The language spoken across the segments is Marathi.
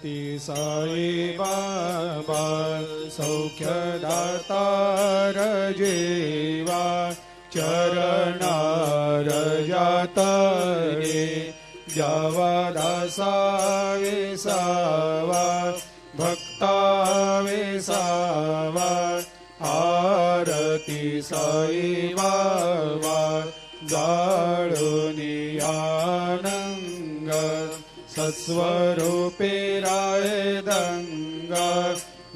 ती साई बाबा सौख्यदातार जीवा चरणार जातरे जावा दासा विसावा भक्ता विसावा आरती साई बाबा जाळुनी आनंग सत्स्वरूपे राय दंग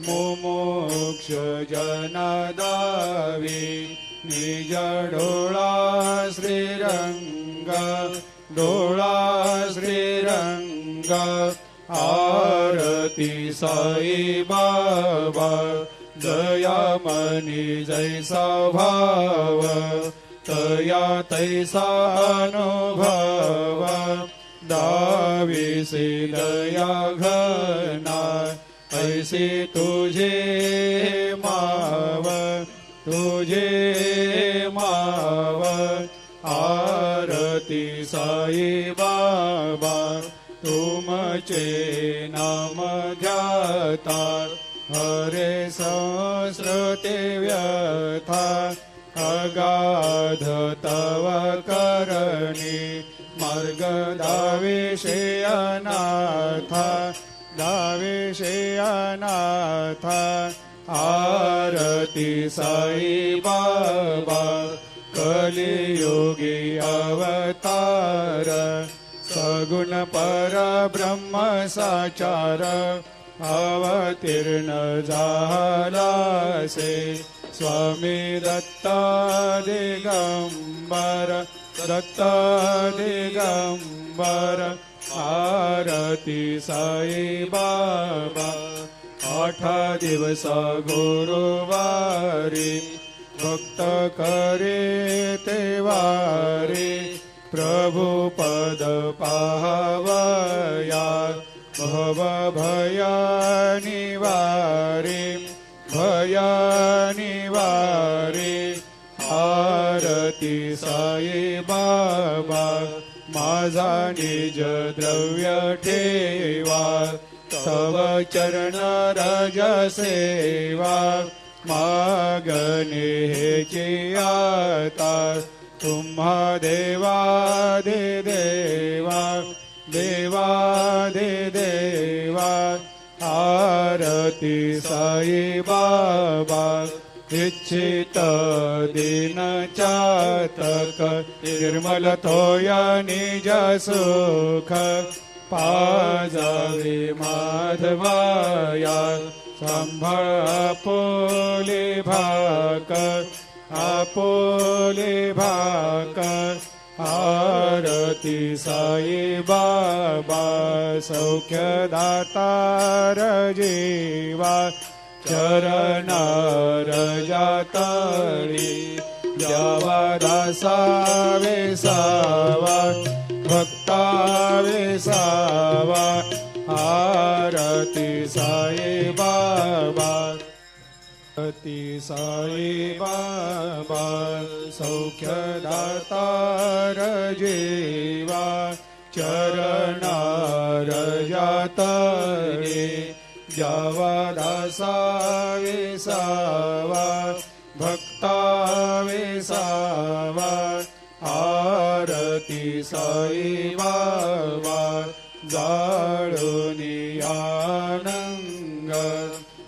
मुमुक्ष जनदावी निज डोळा श्रीरंग डोळा श्रीरंग आरती साई बाबा दयामनी जैसा भाव तया तैसा अनुभव दाविसी दया घना ऐसी तुझे माव तुझे माव आरती साई बाबा तुमचे नाम ध्याता हरे संस्कृते व्यथा अगाध तव करणी मार्ग दाविषे अनाथा दाविषे अनाथा आरती साई बाबा कलियुगी अवतार सगुण परब्रह्म साचार अवतीर्ण झालासे स्वामी दत्ता दिगंबर दत्ता दिगंबर आरती साई बाबा 8 दिवस गुरुवारी भक्त करे तेवारी प्रभु पद पाहवया भव भया निवारी भया निवारी आरती साई बाबा माझा निज द्रव्य ठेवा तव चरण रज सेवा मागणे हेची आता तुम्हा देवादि देवा देवादि देवा आरती साई बाबा इच्छित दिन चातक निर्मल थोया निज सुख पाजावे माधवाया सांभाळ आपोले भाक आरती साई बाबा सौख्यदातार जीवा चरणार जातळी द्यावा दासा विसावा भक्ता विसावा आरती साई बाबा आरती साई बाबा सौख्यदातार जीवा चरणार जातळे द्यावा दासा विसावा भक्ता विसावा आरती साई बाबा जाळुनी आनंग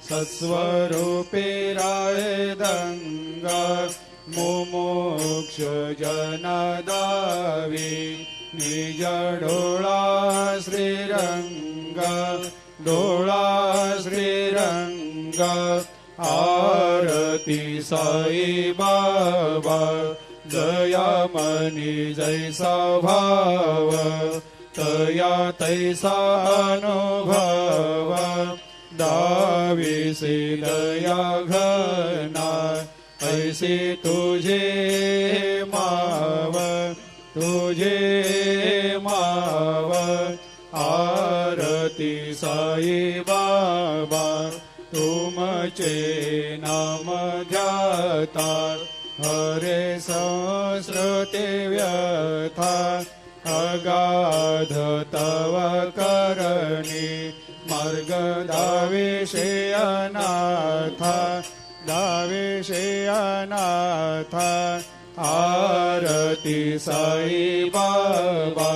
सत्स्वरूपे राय दंग मुमुक्ष जनदावी निज डोळा श्रीरंग डोळा श्रीरंग आरती साई बाबा दयामनी जैसा भाव तया तैसा अनुभव दाविसी दया घना ऐसी तुझे माव तुझे माव आरती साई बाबा तुमचे नाम ध्याता हरे संस्कृते व्यथा अगाध तव करणी मार्ग दाविषे अनाथा दाविषे अनाथा आरती साई बाबा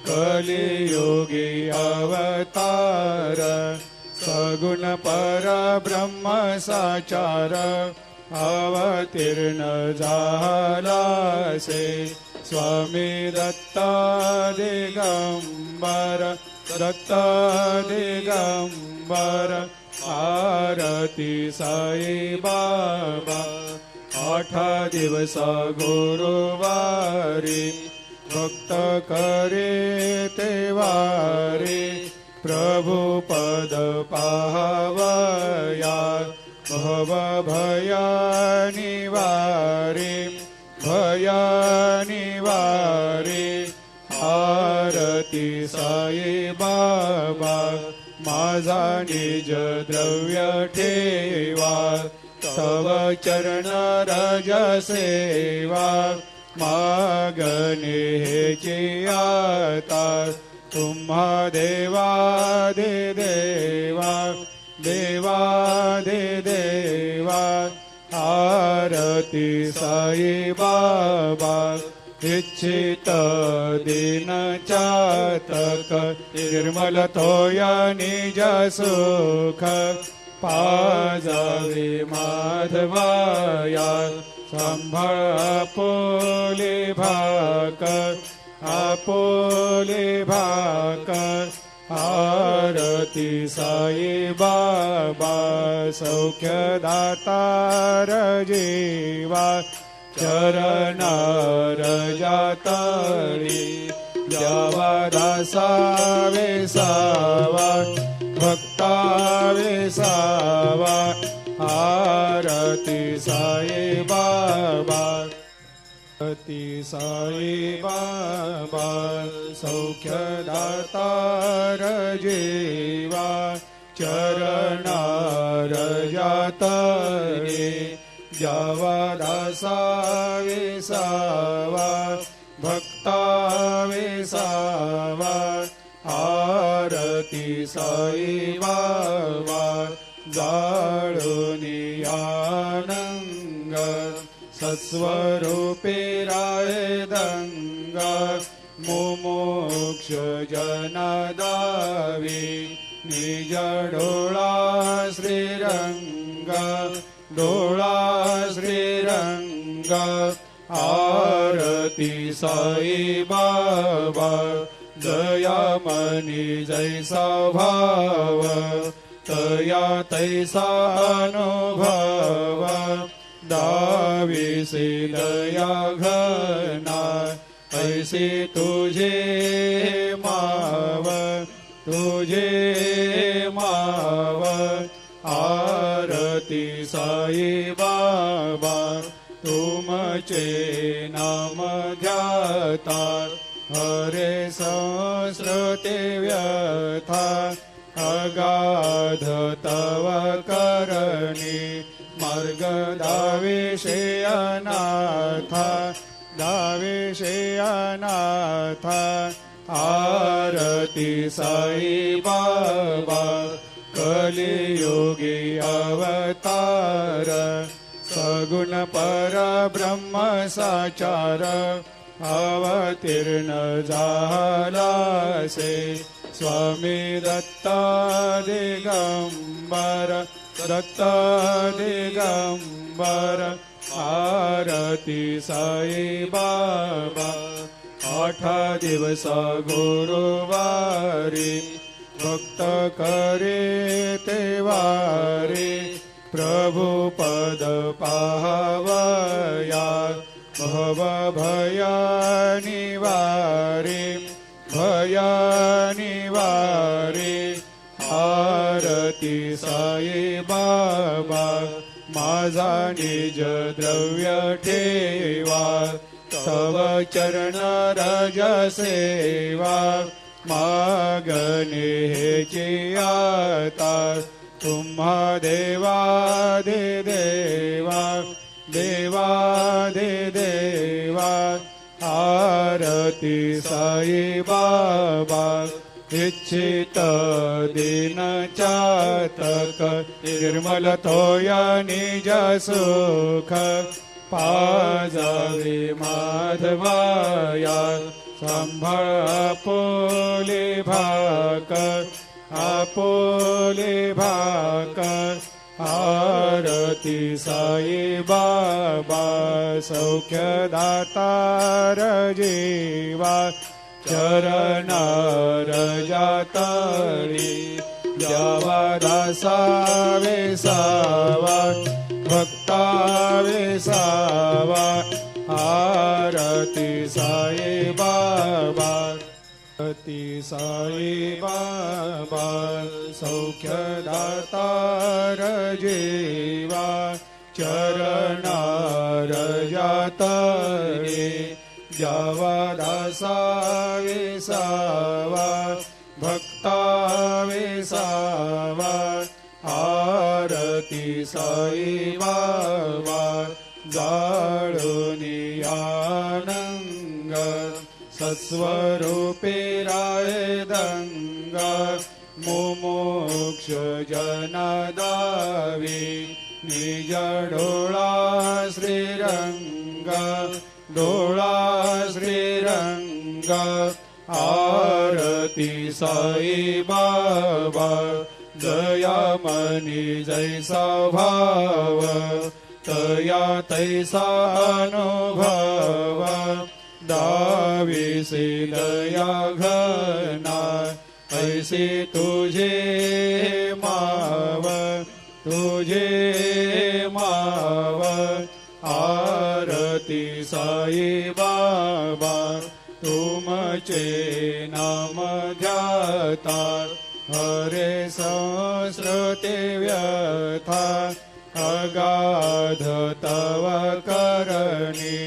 कलियुगी अवतार सगुण परब्रह्म साचार अवतीर्ण झालासे स्वामी दत्ता दिगंबर दत्ता दिगंबर आरती साई बाबा 8 दिवस गुरुवारी भक्त करे तेवारी प्रभु पद पाहवया भव भया निवारी भया निवारी आरती साई बाबा माझा निज द्रव्य ठेवा तव चरण रज सेवा मागणे हेची आता तुम्हा देवादि देवा देवादि देवा आरती साई बाबा इच्छित दिन चातक निर्मल तोया निज सुख पाजावे माधवाया संभाळ आपोले भाक आपोले भाक आरती साई बाबा सौख्यदातार जीवा चरणार जातळी जावा दासा वेसावा भक्ता वेसावा आरती साई बाबा आरती साई बाबा सौख्यदातार जीवा चरणार जातळी जावा दासा वेसावा भक्ता वेसावा आरती साई बाबा जाळूनी आनंग सत्स्वरूपे राय दंग मुमुक्ष जनदावी निज डोळा श्रीरंग डोळा श्रीरंग आरती साई बाबा दयामणी जैसा भाव तया तैसा अनुभव दाविसे दया घना ऐसे तुझे माव तुझे माव आरती साई बाबा तुमचे नाम ध्याता हरे संस्कृते व्यथा अगाध तव करणी मार्ग दाविषे अनाथा दाविषे अनाथा आरती साई बाबा कलियुगी अवतार सगुण परब्रह्म साचार अवतीर्ण झालासे स्वामी दत्ता दिगंबर दत्ता दिगंबर आरती साई बाबा 8 दिवस गुरुवारी भक्त करे तेवारी प्रभु पद पाहवया भव भया निवारी भया निवारी आरती साई बाबा माझा निज द्रव्य ठेवा तव चरण रज सेवा मागणे हेची आता तुम्हा देवादि देवा देवादि देवा आरती साई बाबा इच्छित दीन चातक निर्मल तोया निज सुख पाजावे माधवाया सांभाळ आपोले भाकर आरती साई बाबा सौख्य दातार जीवा चरणार जातळी जावा दासा वेसावा भक्ता वेसावा आरती साई बाबा आरती साई बाबा सौख्य दातार जीवा चरणार जातळे जावा दासा वेसावा भक्ता वेसावा आरती साई बाबा जाळूनी आनंग सत्स्वरूपे राय दंग मुमुक्ष जनदावी निज डोळा श्रीरंग डोळा श्रीरंग आरती साई बाबा दयामनी जैसा भाव तया तैसा अनुभव दाविसे दया घना ऐसे तुझे माव आरती साई बाबा तुमचे नाम ध्याता हरे संस्कृते व्यथा अगाध तव करणी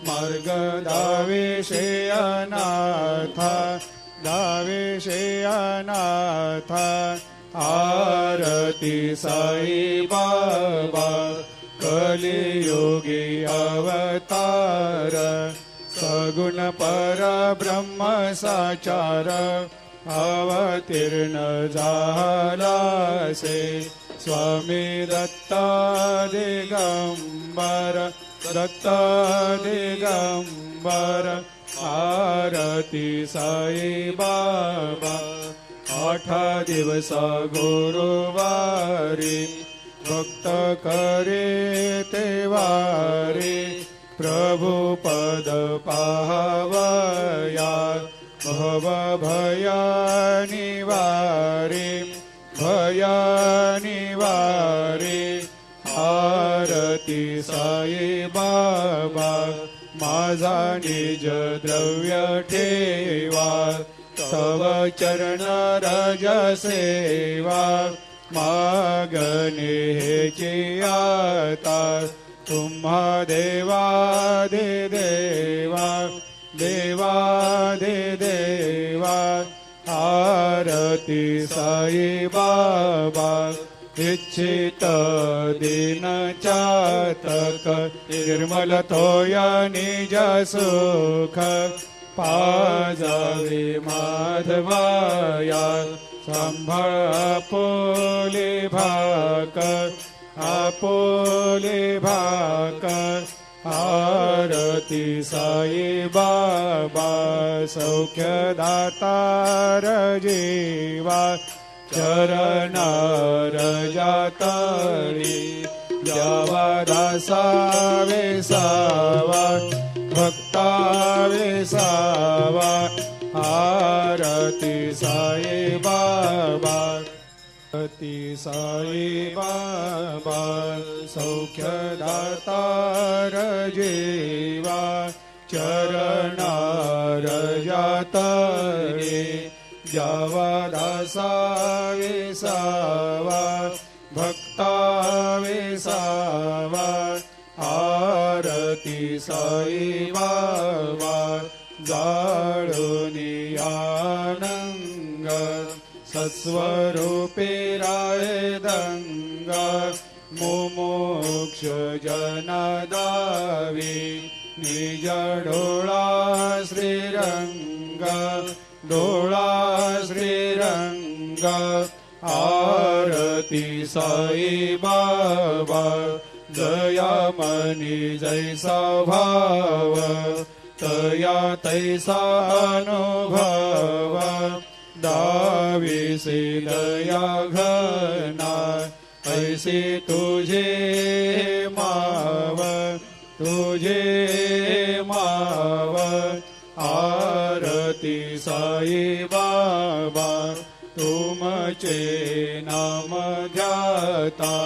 मार्ग दाविषे अनाथा आरती साई बाबा कलियुगी अवतार सगुण परब्रह्म साचार अवतीर्ण झालासे स्वामी दत्ता दिगंबर आरती साई बाबा 8 दिवस गुरुवारी भक्त करे ते वारी प्रभु पद पाहवया भव भया निवारे आरती साई बाबा माझा निज द्रव्य ठेवा तव चरण रज सेवा मागणे हेची आता तुम्हा देवा आरती साई बाबा इच्छित दीन चातक निर्मल तोया निज सुख पाजावे माधवाया सांभाळ आपोले भाकर आरती साई बाबा सौख्य दातार जीवा चरणार जातळी जावा दासा वेसावा भक्ता वेसावा आरती साई बाबा आरती साई बाबा सौख्य दातार जीवा चरणार जातळे जावा दासा वेसावा भक्ता वेसावा आरती साई बाबा जाळूनी आनंग सत्स्वरूपे राय दंग मुमुक्ष जनदावी निज डोळा श्रीरंग डोळा श्रीरंग आरती साई बाबा जया मनी जैसा भाव तया तैसा अनुभव दाविसे दया घना ऐसे तुझे माव आरती साई बाबा तुमचे नाम ध्याता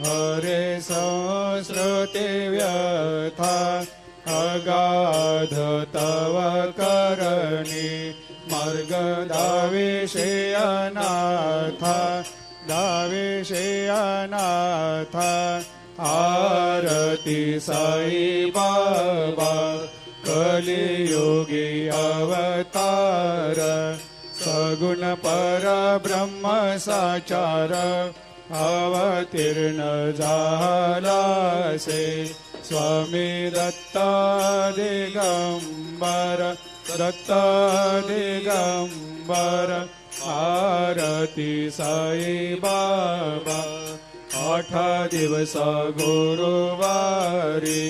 हरे संस्कृते व्यथा अगाध तव करणी मार्ग दाविषे अनाथ आरती साई बाबा कलियुगी अवतार सगुण परब्रह्म साचार अवतीर्ण झालासे स्वामी दत्त दिगंबर आरती साई बाबा 8 दिवस गुरुवारी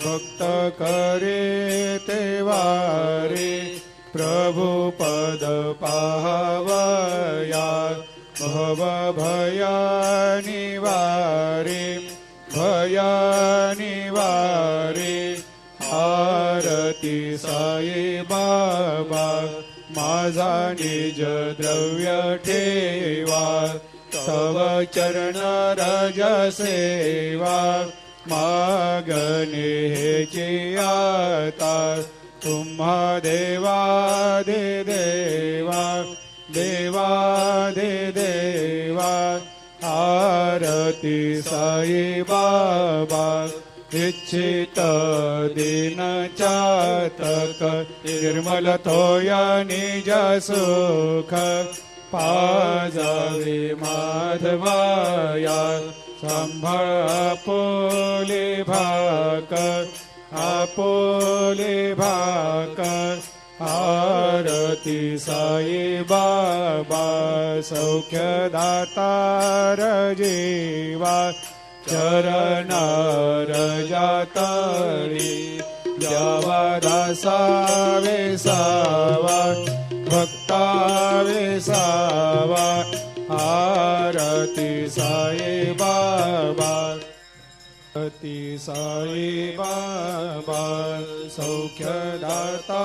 भक्त करे ते वारी प्रभु पद पाहवया भव भया निवारी आरती साई बाबा माझा निज द्रव्य ठेवा तव चरण रज सेवा मागणे हेची आता तुम्हा देवा आरती साई बाबा इच्छित दिन चातक निर्मल थोया निज सुख पाजावे माधवाया संभाळ आपोले भाकर आरती साई बाबा सौख्यदातार जीवा चरणार जातळी द्यावा दासावे सावा भक्तावे सावा आरती साई बाबा आरती साई बाबा सौख्यदातार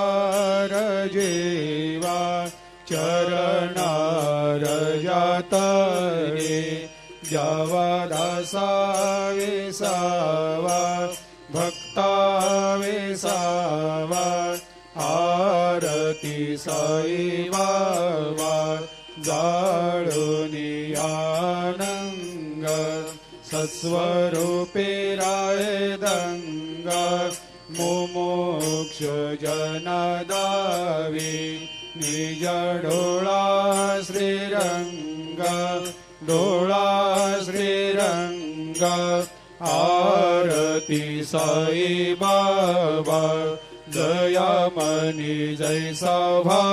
जीवा चरणार जातळे द्यावा दासावे सावा भक्तावे सावा आरती साई बाबा जाळूनी आनंग सत्स्वरूपे राये दंग मुमुक्ष जनदावी निज डोळा श्रीरंग आरती साई बाबा दया मनी जैसा भाव